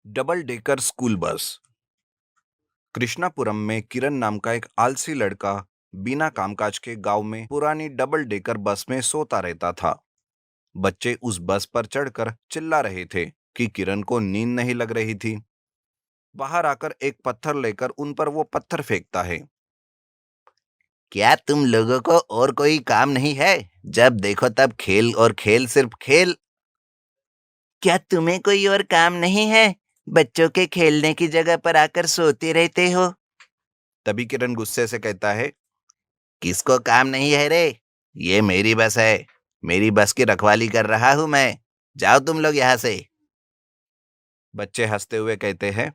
Double decker school bus. Krishnapuram में किरण नाम का एक आलसी लड़का बिना कामकाज के गांव में पुरानी डबल डेकर बस में सोता रहता था। बच्चे उस बस पर चढ़कर चिल्ला रहे थे कि किरण को नींद नहीं लग रही थी। बाहर आकर एक पत्थर लेकर उन पर वो पत्थर फेंकता है। क्या तुम लोगों को और कोई काम नहीं है? जब देखो तब खेल और खेल, सिर्फ खेल। क्या तुम्हें कोई और काम नहीं है? बच्चों के खेलने की जगह पर आकर सोते रहते हो। तभी किरण गुस्से से कहता है, किसको काम नहीं है रे? ये मेरी बस है। मेरी बस की रखवाली कर रहा हूं मैं। जाओ तुम लोग यहाँ से। बच्चे हंसते हुए कहते हैं,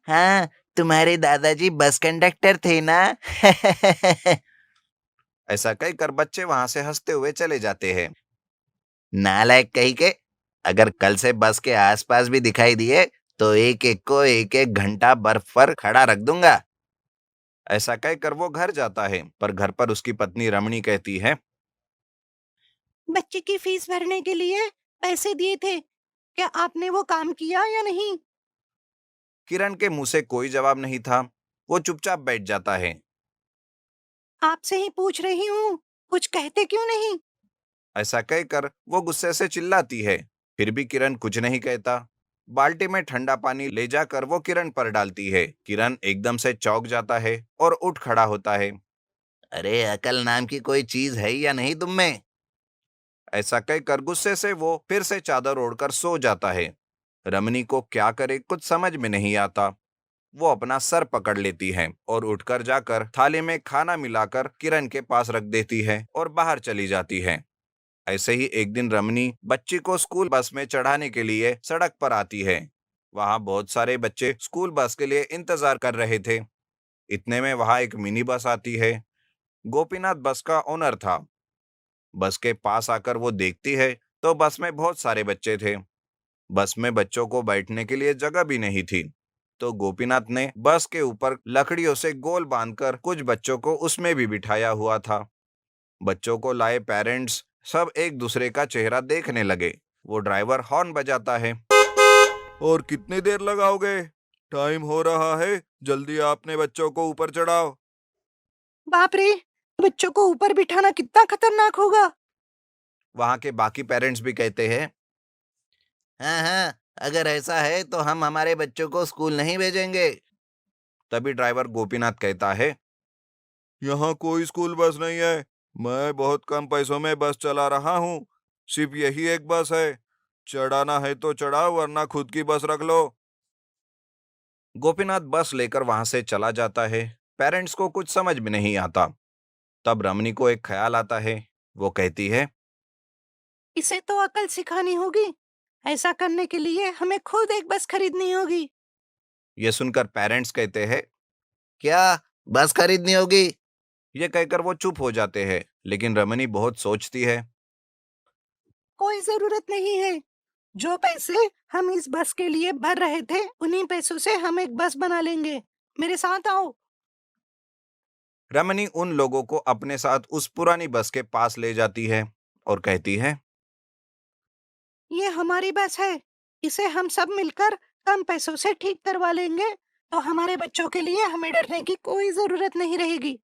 हाँ, तुम्हारे दादाजी बस कंडक्टर थे ना? ऐसा कहकर बच्चे वहां से हंसते हुए चले जाते हैं। नालायक कहीं के, अगर कल से बस के आसपास भी दिखाई दिए तो एक एक को एक एक घंटा बर्फ पर खड़ा रख दूंगा। ऐसा कहकर वो घर जाता है, पर घर पर उसकी पत्नी रमणी कहती है, बच्चे की फीस भरने के लिए पैसे दिए थे। क्या आपने वो काम किया या नहीं? किरण के मुंह से कोई जवाब नहीं था। वो चुपचाप बैठ जाता है। आपसे ही पूछ रही हूँ, कुछ कहते क्यों नहीं? ऐसा कहकर वो गुस्से से चिल्लाती है। फिर भी किरण कुछ नहीं कहता। बाल्टी में ठंडा पानी ले जाकर वो किरण पर डालती है। किरण एकदम से चौंक जाता है और उठ खड़ा होता है। अरे, अकल नाम की कोई चीज है या नहीं तुम में? ऐसा कहकर गुस्से से वो फिर से चादर ओढ़कर सो जाता है। रमनी को क्या करे कुछ समझ में नहीं आता। वो अपना सर पकड़ लेती है और उठकर जाकर थाली में खाना मिलाकर किरण के पास रख देती है और बाहर चली जाती है। ऐसे ही एक दिन रमनी बच्ची को स्कूल बस में चढ़ाने के लिए सड़क पर आती है। वहां बहुत सारे बच्चे स्कूल बस के लिए इंतजार कर रहे थे। इतने में वहां एक मिनी बस आती है। गोपीनाथ बस का ओनर था। बस के पास आकर वो देखती है तो बस में बहुत सारे बच्चे थे। बस में बच्चों को बैठने के लिए जगह भी नहीं थी। तो गोपीनाथ ने बस के ऊपर लकड़ियों से गोल बांधकर कुछ बच्चों को उसमें भी बिठाया हुआ था। बच्चों को लाए पेरेंट्स सब एक दूसरे का चेहरा देखने लगे। वो ड्राइवर हॉर्न बजाता है। और कितनी देर लगाओगे? टाइम हो रहा है, जल्दी आपने बच्चों को ऊपर चढ़ाओ। बाप रे, बच्चों को ऊपर बिठाना कितना खतरनाक होगा। वहां के बाकी पेरेंट्स भी कहते हैं, हाँ हाँ, अगर ऐसा है तो हम हमारे बच्चों को स्कूल नहीं भेजेंगे। तभी ड्राइवर गोपीनाथ कहता है, यहाँ कोई स्कूल बस नहीं है। मैं बहुत कम पैसों में बस चला रहा हूँ। सिर्फ यही एक बस है। चढ़ाना है तो चढ़ाओ, वरना खुद की बस रख लो। गोपीनाथ बस लेकर वहां से चला जाता है। पेरेंट्स को कुछ समझ में नहीं आता। तब रमनी को एक ख्याल आता है। वो कहती है, इसे तो अकल सिखानी होगी। ऐसा करने के लिए हमें खुद एक बस खरीदनी होगी। ये सुनकर पेरेंट्स कहते हैं, क्या बस खरीदनी होगी? ये कहकर वो चुप हो जाते हैं, लेकिन रमनी बहुत सोचती है। कोई जरूरत नहीं है। जो पैसे हम इस बस के लिए भर रहे थे, उन्हीं पैसों से हम एक बस बना लेंगे। मेरे साथ आओ। रमनी उन लोगों को अपने साथ उस पुरानी बस के पास ले जाती है और कहती है, ये हमारी बस है। इसे हम सब मिलकर कम पैसों से ठीक करवा लेंगे, तो हमारे बच्चों के लिए हमें डरने की कोई जरूरत नहीं रहेगी।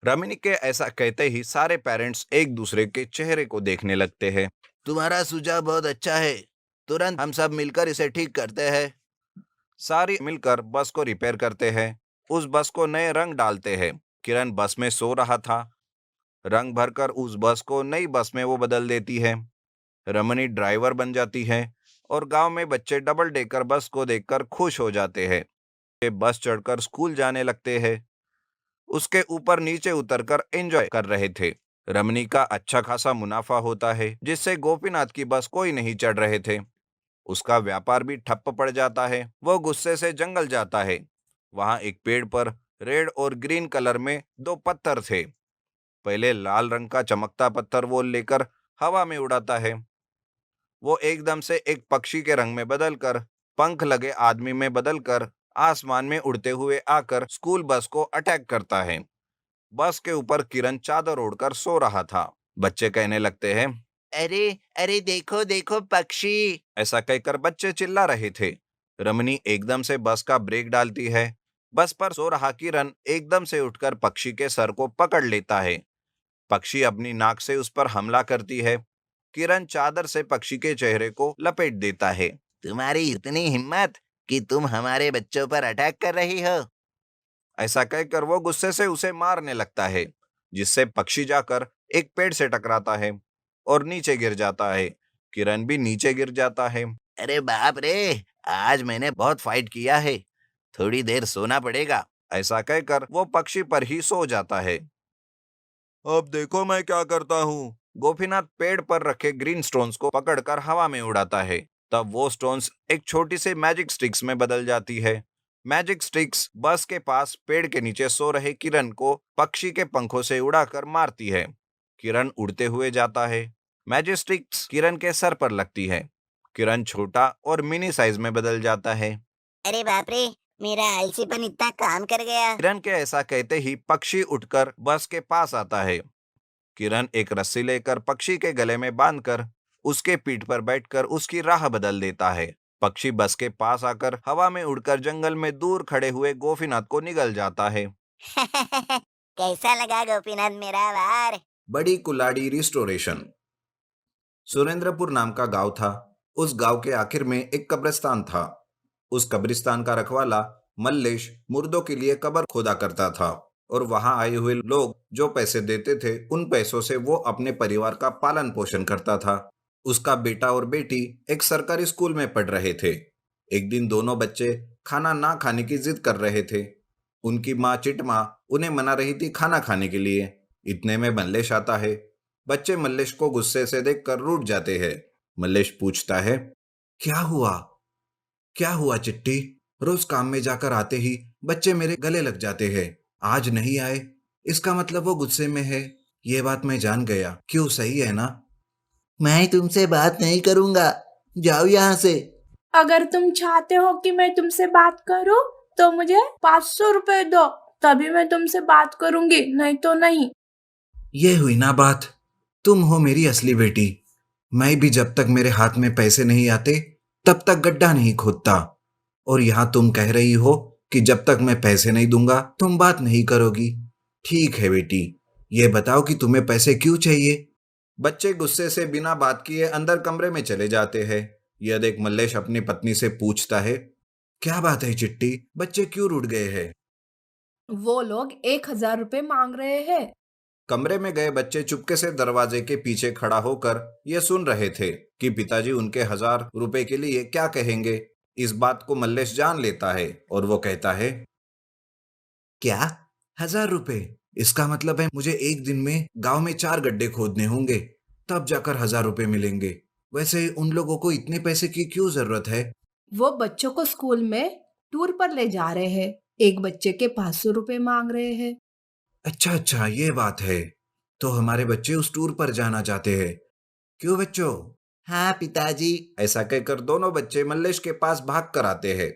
रमनी के ऐसा कहते ही सारे पेरेंट्स एक दूसरे के चेहरे को देखने लगते हैं। तुम्हारा सुझाव बहुत अच्छा है। तुरंत हम सब मिलकर इसे ठीक करते हैं। सारी मिलकर बस को रिपेयर करते हैं। उस बस को नए रंग डालते हैं। किरण बस में सो रहा था। रंग भरकर उस बस को नई बस में वो बदल देती है। रमनी ड्राइवर बन जाती है और गांव में बच्चे डबल डेकर बस को देखकर खुश हो जाते हैं। वे बस चढ़कर स्कूल जाने लगते हैं। उसके ऊपर नीचे उतरकर एंजॉय कर रहे थे। रमनी का अच्छा खासा मुनाफा होता है, जिससे गोपीनाथ की बस कोई नहीं चढ़ रहे थे। उसका व्यापार भी ठप्प पड़ जाता है। वो गुस्से से जंगल जाता है। वहां एक पेड़ पर रेड और ग्रीन कलर में दो पत्थर थे। पहले लाल रंग का चमकता पत्थर वो लेकर हवा में उड़ाता है। वो एकदम से एक पक्षी के रंग में बदलकर, पंख लगे आदमी में बदलकर आसमान में उड़ते हुए आकर स्कूल बस को अटैक करता है। बस के ऊपर किरण चादर ओढ़कर सो रहा था। बच्चे कहने लगते हैं, अरे अरे, देखो देखो पक्षी। ऐसा कहकर बच्चे चिल्ला रहे थे। रमनी एकदम से बस का ब्रेक डालती है। बस पर सो रहा किरण एकदम से उठकर पक्षी के सर को पकड़ लेता है। पक्षी अपनी नाक से उस पर हमला करती है। किरण चादर से पक्षी के चेहरे को लपेट देता है। तुम्हारी इतनी हिम्मत कि तुम हमारे बच्चों पर अटैक कर रही हो। ऐसा कहकर वो गुस्से से उसे मारने लगता है, जिससे पक्षी जाकर एक पेड़ से टकराता है और नीचे गिर जाता है। किरण भी नीचे गिर जाता है। अरे बाप रे, आज मैंने बहुत फाइट किया है, थोड़ी देर सोना पड़ेगा। ऐसा कहकर वो पक्षी पर ही सो जाता है। अब देखो मैं क्या करता हूँ। गोपीनाथ पेड़ पर रखे ग्रीन स्टोन्स को पकड़कर हवा में उड़ाता है। तब वो स्टोन्स एक छोटी सी मैजिक स्टिक्स में बदल जाती है। मैजिक स्टिक्स बस के पास पेड़ के नीचे सो रहे किरण को पक्षी के पंखों से उड़ाकर मारती है। किरण उड़ते हुए जाता है। मैजिक स्टिक्स किरण के सर पर लगती है। किरण छोटा और मिनी साइज में बदल जाता है। अरे बाप रे, मेरा आलसीपन इतना काम कर गया। किरण के ऐसा कहते ही पक्षी उठकर बस के पास आता है। किरण एक रस्सी लेकर पक्षी के गले में बांधकर उसके पीठ पर बैठकर उसकी राह बदल देता है। पक्षी बस के पास आकर हवा में उड़कर जंगल में दूर खड़े हुए गोपीनाथ को निगल जाता है। कैसा लगा गोपीनाथ मेरा वार? बड़ी कुलाड़ी रिस्टोरेशन। सुरेंद्रपुर नाम का गांव था। उस गांव के आखिर में एक कब्रिस्तान था। उस कब्रिस्तान का रखवाला मल्लेश मुर्दों के लिए कब्र खोदा करता था और वहां आए हुए लोग जो पैसे देते थे उन पैसों से वो अपने परिवार का पालन पोषण करता था। उसका बेटा और बेटी एक सरकारी स्कूल में पढ़ रहे थे। एक दिन दोनों बच्चे खाना ना खाने की जिद कर रहे थे। उनकी माँ चिटमा उन्हें मना रही थी खाना खाने के लिए। इतने में मल्लेश आता है। बच्चे मल्लेश को गुस्से से देखकर रूठ जाते हैं। मल्लेश पूछता है, क्या हुआ? क्या हुआ चिट्टी? रोज काम में जाकर आते ही बच्चे मेरे गले लग जाते हैं। आज नहीं आए, इसका मतलब वो गुस्से में है। ये बात मैं जान गया। क्यों, सही है ना? मैं तुमसे बात नहीं करूंगा, जाओ यहाँ से। अगर तुम चाहते हो कि मैं तुमसे बात करूं, तो मुझे 500 रुपए दो, तभी मैं तुमसे बात करूंगी, नहीं तो नहीं। ये हुई ना बात। तुम हो मेरी असली बेटी। मैं भी जब तक मेरे हाथ में पैसे नहीं आते तब तक गड्ढा नहीं खोदता। और यहाँ तुम कह रही हो कि जब तक मैं पैसे नहीं दूंगा तुम बात नहीं करोगी। ठीक है बेटी, ये बताओ कि तुम्हें पैसे क्यों चाहिए? बच्चे गुस्से से बिना बात किए अंदर कमरे में चले जाते हैं। यह देख मल्लेश अपनी पत्नी से पूछता है, क्या बात है चिट्टी, बच्चे क्यों रुठ गए हैं? वो लोग 1,000 रुपए मांग रहे हैं। कमरे में गए बच्चे चुपके से दरवाजे के पीछे खड़ा होकर यह सुन रहे थे कि पिताजी उनके 1,000 रुपए के लिए क्या कहेंगे। इस बात को मल्लेश जान लेता है और वो कहता है, क्या 1,000 रुपए? इसका मतलब है मुझे एक दिन में गांव में 4 गड्ढे खोदने होंगे, तब जाकर 1,000 रुपए मिलेंगे। वैसे उन लोगों को इतने पैसे की क्यों जरूरत है? वो बच्चों को स्कूल में टूर पर ले जा रहे हैं। एक बच्चे के 500 रुपए मांग रहे हैं। अच्छा अच्छा, ये बात है। तो हमारे बच्चे उस टूर पर जाना चाहते हैं, क्यों बच्चों? हाँ पिताजी। ऐसा कहकर दोनों बच्चे मल्लेश के पास भाग कर आते हैं।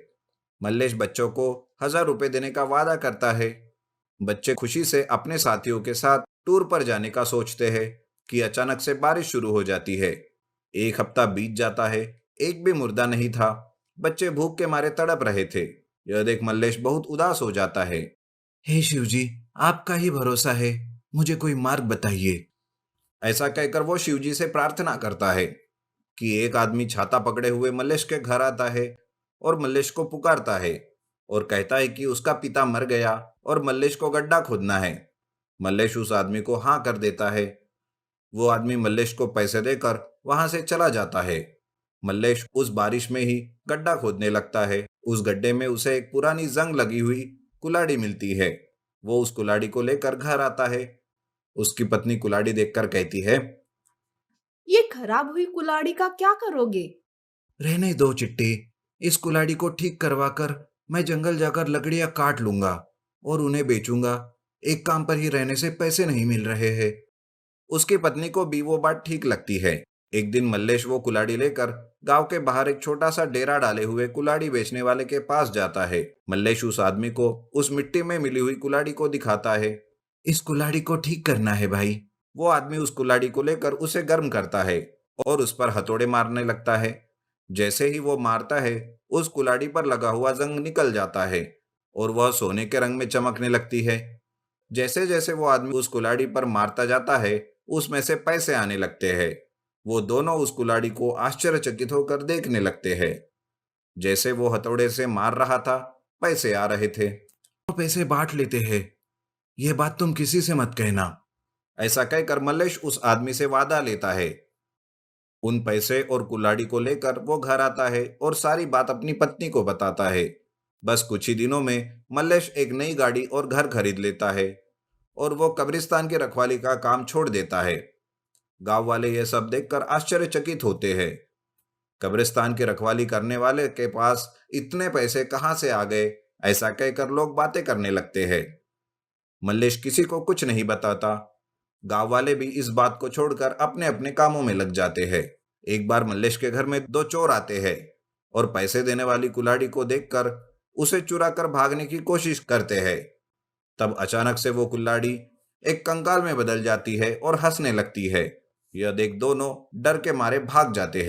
मल्लेश बच्चों को 1,000 रुपए देने का वादा करता है। बच्चे खुशी से अपने साथियों के साथ टूर पर जाने का सोचते हैं कि अचानक से बारिश शुरू हो जाती है। एक हफ्ता बीत जाता है, एक भी मुर्दा नहीं था। बच्चे भूख के मारे तड़प रहे थे। यह देख मल्लेश बहुत उदास हो जाता है। हे शिव जी, आपका ही भरोसा है, मुझे कोई मार्ग बताइए। ऐसा कहकर वो शिव जी से प्रार्थना करता है कि एक आदमी छाता पकड़े हुए मल्लेश के घर आता है और मल्लेश को पुकारता है और कहता है कि उसका पिता मर गया और मल्लेश को गड्ढा खोदना है। मल्लेश उस आदमी को हाँ कर देता है। वो आदमी मल्लेश को पैसे देकर वहां से चला जाता है। मल्लेश उस बारिश में ही गड्ढा खोदने लगता है। उस गड्ढे में उसे एक पुरानी जंग लगी हुई कुल्हाड़ी मिलती है। वो उस कुल्हाड़ी को लेकर घर आता है। उसकी पत्नी कुल्हाड़ी देखकर कहती है, ये खराब हुई कुल्हाड़ी का क्या करोगे? रहने दो चिट्टी, इस कुल्हाड़ी को ठीक करवा कर मैं जंगल जाकर लकड़ियां काट लूंगा और उन्हें बेचूंगा। एक काम पर ही रहने से पैसे नहीं मिल रहे हैं। उसकी पत्नी को भी वो बात ठीक लगती है। एक दिन मल्लेश वो कुल्हाड़ी लेकर गांव के बाहर एक छोटा सा डेरा डाले हुए कुल्हाड़ी बेचने वाले के पास जाता है। मल्लेश उस आदमी को उस मिट्टी में मिली हुई कुल्हाड़ी को दिखाता है। इस कुल्हाड़ी को ठीक करना है भाई। वो आदमी उस कुल्हाड़ी को लेकर उसे गर्म करता है और उस पर हथौड़े मारने लगता है। जैसे ही वो मारता है, उस कुल्हाड़ी पर लगा हुआ जंग निकल जाता है और वह सोने के रंग में चमकने लगती है। जैसे जैसे वो आदमी उस कुल्हाड़ी पर मारता जाता है, उसमें से पैसे आने लगते हैं। वो दोनों उस कुल्हाड़ी को आश्चर्यचकित होकर देखने लगते हैं। जैसे वो हथौड़े से मार रहा था, पैसे आ रहे थे। तो पैसे बांट लेते हैं, ये बात तुम किसी से मत कहना। ऐसा कहकर मल्लेश उस आदमी से वादा लेता है। उन पैसे और कुल्हाड़ी को लेकर वो घर आता है और सारी बात अपनी पत्नी को बताता है। बस कुछ ही दिनों में मल्लेश एक नई गाड़ी और घर खरीद लेता है और वो कब्रिस्तान की रखवाली का काम छोड़ देता है। गांव वाले यह सब देखकर आश्चर्यचकित होते हैं। कब्रिस्तान की रखवाली करने वाले के पास इतने पैसे कहाँ से आ गए, ऐसा कहकर लोग बातें करने लगते हैं। मल्लेश किसी को कुछ नहीं बताता। गांव वाले भी इस बात को छोड़कर अपने अपने कामों में लग जाते हैं। एक बार मल्लेश के घर में दो चोर आते हैं और पैसे देने वाली कुल्हाड़ी को देखकर उसे चुरा कर भागने की कोशिश करते हैं। तब अचानक से वो कुल्हाड़ी एक कंकाल में बदल जाती है और हंसने लगती है। यह देख दोनों डर के मारे भाग जाते हैं।